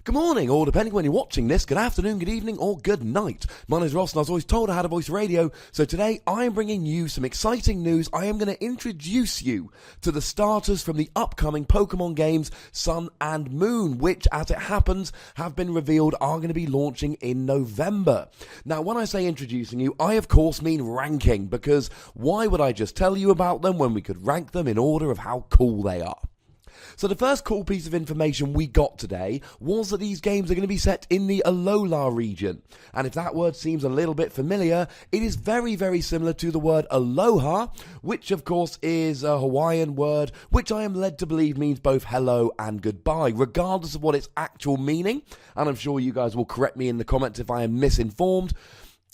Good morning, or depending when you're watching this, good afternoon, good evening, or good night. My name is Ross, and I was always told I had a voice radio, so today I am bringing you some exciting news. I am going to introduce you to the starters from the upcoming Pokemon games Sun and Moon, which, as it happens, have been revealed are going to be launching in November. Now, when I say introducing you, I of course mean ranking, because why would I just tell you about them when we could rank them in order of how cool they are? So the first cool piece of information we got today was that these games are going to be set in the Alola region. And if that word seems a little bit familiar, it is very, very similar to the word aloha, which of course is a Hawaiian word, which I am led to believe means both hello and goodbye, regardless of what its actual meaning. And I'm sure you guys will correct me in the comments if I am misinformed.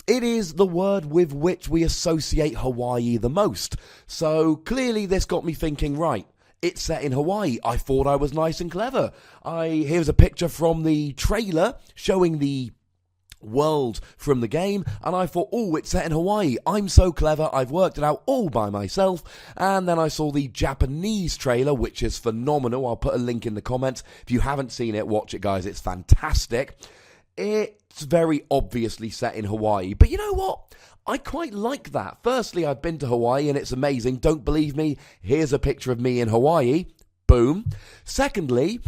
It is the word with which we associate Hawaii the most. So clearly this got me thinking, right, it's set in Hawaii. I thought I was nice and clever. Here's a picture from the trailer showing the world from the game, and I thought, oh, it's set in Hawaii. I'm so clever, I've worked it out all by myself. And then I saw the Japanese trailer, which is phenomenal. I'll put a link in the comments. If you haven't seen it, watch it, guys. It's fantastic. It's very obviously set in Hawaii. But you know what? I quite like that. Firstly, I've been to Hawaii and it's amazing. Don't believe me? Here's a picture of me in Hawaii. Boom. Secondly,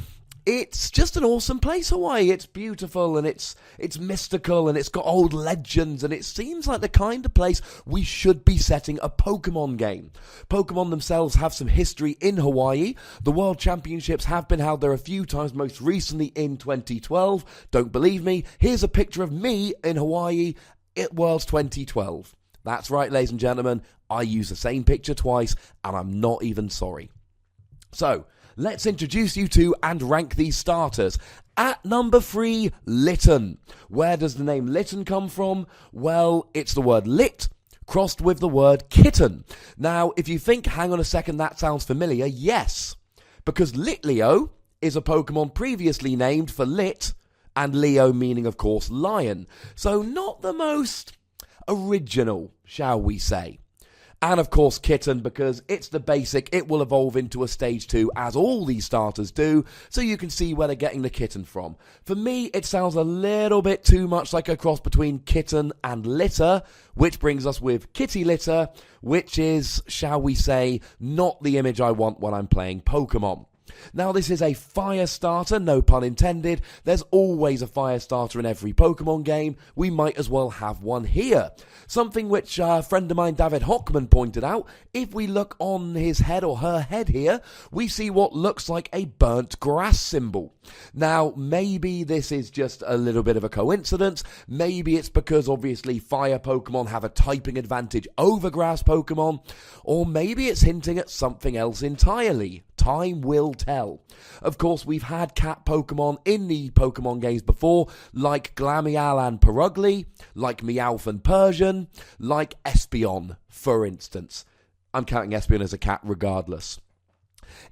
it's just an awesome place, Hawaii. It's beautiful and it's mystical and it's got old legends, and it seems like the kind of place we should be setting a Pokemon game. Pokemon themselves have some history in Hawaii. The World Championships have been held there a few times, most recently in 2012. Don't believe me? Here's a picture of me in Hawaii at Worlds 2012. That's right, ladies and gentlemen. I use the same picture twice, and I'm not even sorry. So, let's introduce you to and rank these starters. At number 3, Lytton. Where does the name Lytton come from? Well, it's the word lit crossed with the word kitten. Now, if you think, hang on a second, that sounds familiar, yes. Because Litleo is a Pokemon previously named for Lit, and Leo meaning, of course, lion. So not the most original, shall we say. And, of course, kitten, because it's the basic. It will evolve into a stage 2, as all these starters do, so you can see where they're getting the kitten from. For me, it sounds a little bit too much like a cross between kitten and litter, which brings us with kitty litter, which is, shall we say, not the image I want when I'm playing Pokemon. Now, this is a fire starter, no pun intended. There's always a fire starter in every Pokemon game. We might as well have one here. Something which a friend of mine, David Hockman, pointed out. If we look on his head or her head here, we see what looks like a burnt grass symbol. Now, maybe this is just a little bit of a coincidence. Maybe it's because, obviously, fire Pokemon have a typing advantage over grass Pokemon. Or maybe it's hinting at something else entirely. Time will tell. Of course, we've had cat Pokemon in the Pokemon games before, like Glameow and Perugly, like Meowth and Persian, like Espeon, for instance. I'm counting Espeon as a cat regardless.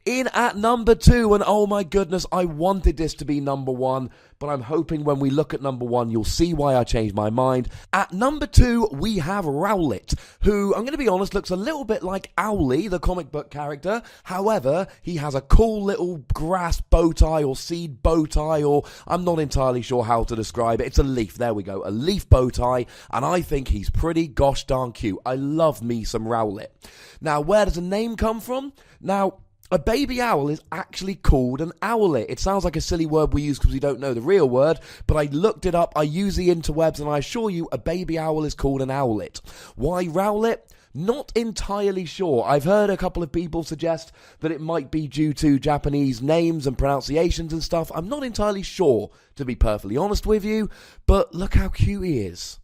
In at number 2, and oh my goodness, I wanted this to be number 1, but I'm hoping when we look at number 1, you'll see why I changed my mind. At number 2, we have Rowlett, who, I'm going to be honest, looks a little bit like Owly, the comic book character. However, he has a cool little grass bow tie or seed bow tie, or I'm not entirely sure how to describe it. It's a leaf, there we go, a leaf bow tie, and I think he's pretty gosh darn cute. I love me some Rowlett. Now, where does the name come from? Now, a baby owl is actually called an owlet. It sounds like a silly word we use because we don't know the real word, but I looked it up, I use the interwebs, and I assure you a baby owl is called an owlet. Why Rowlet? Not entirely sure. I've heard a couple of people suggest that it might be due to Japanese names and pronunciations and stuff. I'm not entirely sure, to be perfectly honest with you, but look how cute he is.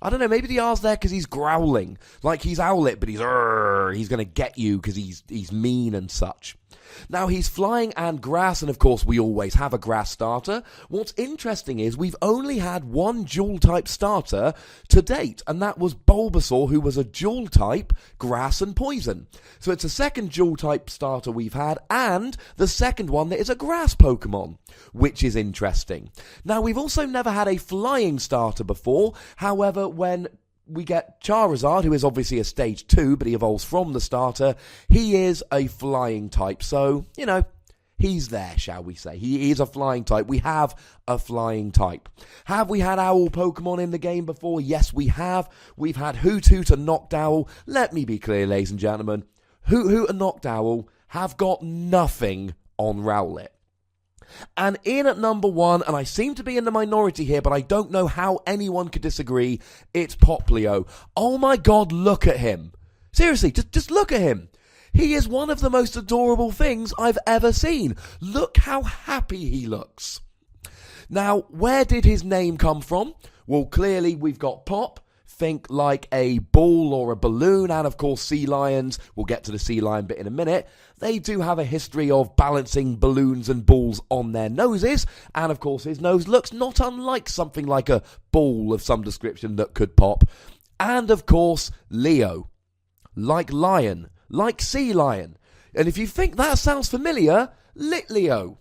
I don't know, maybe the R's there because he's growling. Like he's Owlet, but he's going to get you because he's mean and such. Now, he's flying and grass, and of course we always have a grass starter. What's interesting is we've only had one dual-type starter to date, and that was Bulbasaur, who was a dual-type grass and poison. So it's a second dual-type starter we've had, and the second one that is a grass Pokemon, which is interesting. Now, we've also never had a flying starter before. However, when we get Charizard, who is obviously a stage 2, but he evolves from the starter. He is a flying type, so, you know, he's there, shall we say. He is a flying type. We have a flying type. Have we had owl Pokemon in the game before? Yes, we have. We've had Hoot Hoot and Noctowl. Let me be clear, ladies and gentlemen. Hoot Hoot and Noctowl have got nothing on Rowlet. And in at number 1, and I seem to be in the minority here, but I don't know how anyone could disagree, it's Popplio. Oh my god, look at him. Seriously, just look at him. He is one of the most adorable things I've ever seen. Look how happy he looks. Now, where did his name come from? Well, clearly we've got Pop. Think like a ball or a balloon, and of course sea lions, we'll get to the sea lion bit in a minute, they do have a history of balancing balloons and balls on their noses, and of course his nose looks not unlike something like a ball of some description that could pop. And of course Leo, like lion, like sea lion, and if you think that sounds familiar, Litleo.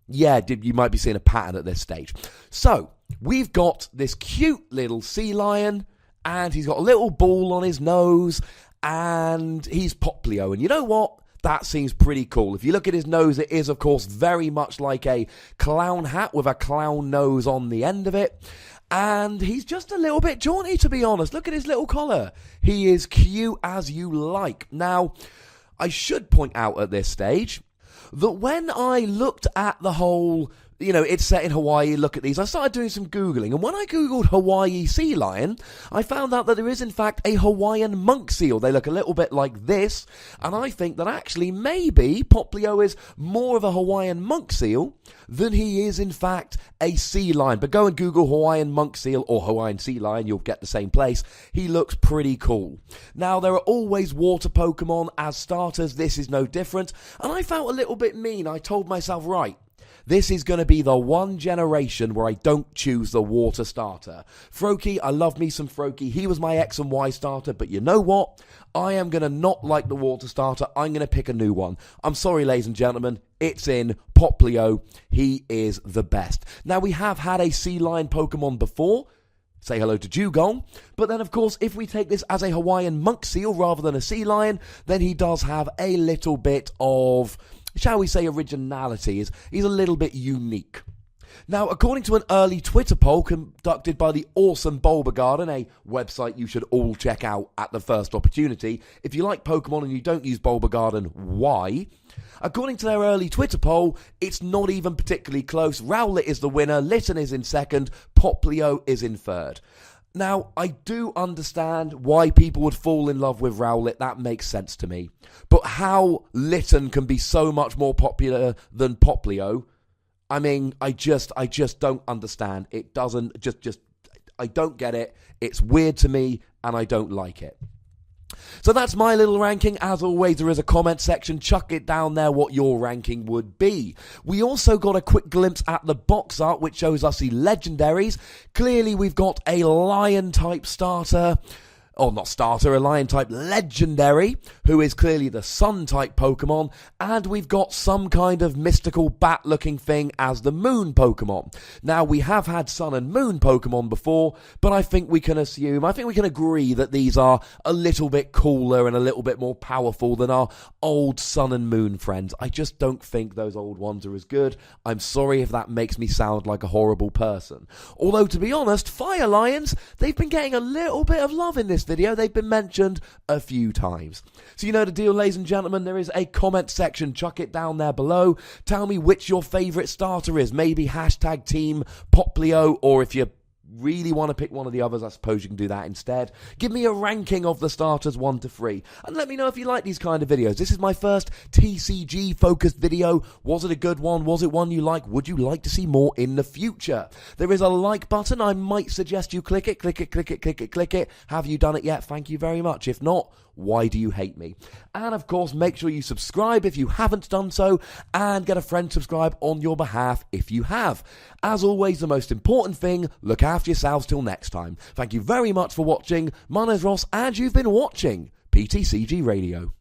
Yeah, you might be seeing a pattern at this stage. So we've got this cute little sea lion, and he's got a little ball on his nose, and he's Popplio. And you know what? That seems pretty cool. If you look at his nose, it is, of course, very much like a clown hat with a clown nose on the end of it. And he's just a little bit jaunty, to be honest. Look at his little collar. He is cute as you like. Now, I should point out at this stage that when I looked at the whole, it's set in Hawaii, look at these, I started doing some Googling, and when I Googled Hawaii sea lion, I found out that there is in fact a Hawaiian monk seal. They look a little bit like this, and I think that actually maybe Popplio is more of a Hawaiian monk seal than he is in fact a sea lion. But go and Google Hawaiian monk seal or Hawaiian sea lion, you'll get the same place. He looks pretty cool. Now, there are always water Pokemon as starters, this is no different, and I felt a little bit mean. I told myself, right, this is going to be the one generation where I don't choose the water starter. Froakie, I love me some Froakie. He was my X and Y starter, but you know what? I am going to not like the water starter. I'm going to pick a new one. I'm sorry, ladies and gentlemen. It's in Popplio. He is the best. Now, we have had a sea lion Pokemon before. Say hello to Dugong. But then, of course, if we take this as a Hawaiian monk seal rather than a sea lion, then he does have a little bit of, shall we say, originality. He's a little bit unique. Now, according to an early Twitter poll conducted by the awesome Bulbagarden, a website you should all check out at the first opportunity. If you like Pokemon and you don't use Bulbagarden, why? According to their early Twitter poll, it's not even particularly close. Rowlet is the winner, Lytton is in second, Popplio is in third. Now, I do understand why people would fall in love with Rowlet. That makes sense to me. But how Lytton can be so much more popular than Popplio, I mean, I just don't understand. It doesn't, I don't get it. It's weird to me, and I don't like it. So that's my little ranking. As always, there is a comment section. Chuck it down there what your ranking would be. We also got a quick glimpse at the box art, which shows us the legendaries. Clearly, we've got a lion-type starter. Or not starter, a lion-type legendary, who is clearly the sun-type Pokemon, and we've got some kind of mystical bat-looking thing as the moon Pokemon. Now, we have had sun and moon Pokemon before, but I think we can agree that these are a little bit cooler and a little bit more powerful than our old sun and moon friends. I just don't think those old ones are as good. I'm sorry if that makes me sound like a horrible person. Although, to be honest, Fire Lions, they've been getting a little bit of love in this video. They've been mentioned a few times. So you know the deal, ladies and gentlemen. There is a comment section. Chuck it down there below. Tell me which your favourite starter is. Maybe hashtag team Popplio, or if you really want to pick one of the others, I suppose you can do that instead. Give me a ranking of the starters 1 to 3, and let me know if you like these kind of videos. This is my first TCG focused video. Was it a good one? Was it one you like? Would you like to see more in the future? There is a like button. I might suggest you click it, click it, click it, click it, click it. Have you done it yet? Thank you very much. If not, why do you hate me? And of course, make sure you subscribe if you haven't done so, and get a friend subscribe on your behalf if you have. As always, the most important thing, look after yourselves till next time. Thank you very much for watching. My name is Ross, and you've been watching PTCG Radio.